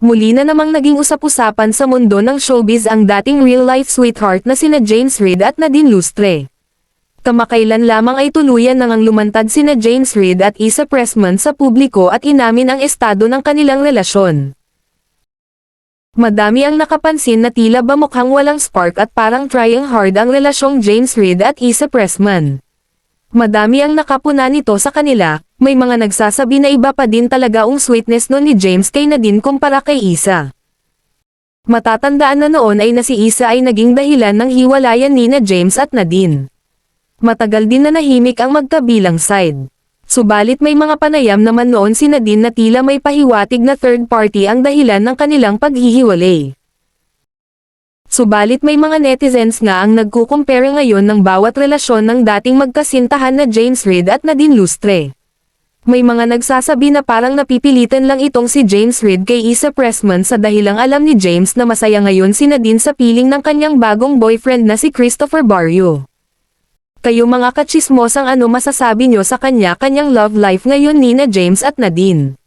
Muli na namang naging usap-usapan sa mundo ng showbiz ang dating real-life sweetheart na sina James Reid at Nadine Lustre. Kamakailan lamang ay tuluyan nang lumantad sina James Reid at Issa Pressman sa publiko at inamin ang estado ng kanilang relasyon. Madami ang nakapansin na tila ba mukhang walang spark at parang trying hard ang relasyong James Reid at Issa Pressman. Madami ang nakapuna nito sa kanila, may mga nagsasabi na iba pa din talaga ang sweetness no ni James kay Nadine kumpara kay Issa. Matatandaan na noon ay na si Issa ay naging dahilan ng hiwalayan ni na James at Nadine. Matagal din na nahimik ang magkabilang side. Subalit may mga panayam naman noon si Nadine na tila may pahiwatig na third party ang dahilan ng kanilang paghihiwalay. Subalit may mga netizens nga ang nagkukumpare ngayon ng bawat relasyon ng dating magkasintahan na James Reid at Nadine Lustre. May mga nagsasabi na parang napipilitan lang itong si James Reid kay Issa Pressman sa dahilang alam ni James na masaya ngayon si Nadine sa piling ng kanyang bagong boyfriend na si Christopher Barrio. Kayo mga kachismosang ano masasabi nyo sa kanya-kanyang love life ngayon ni na James at Nadine?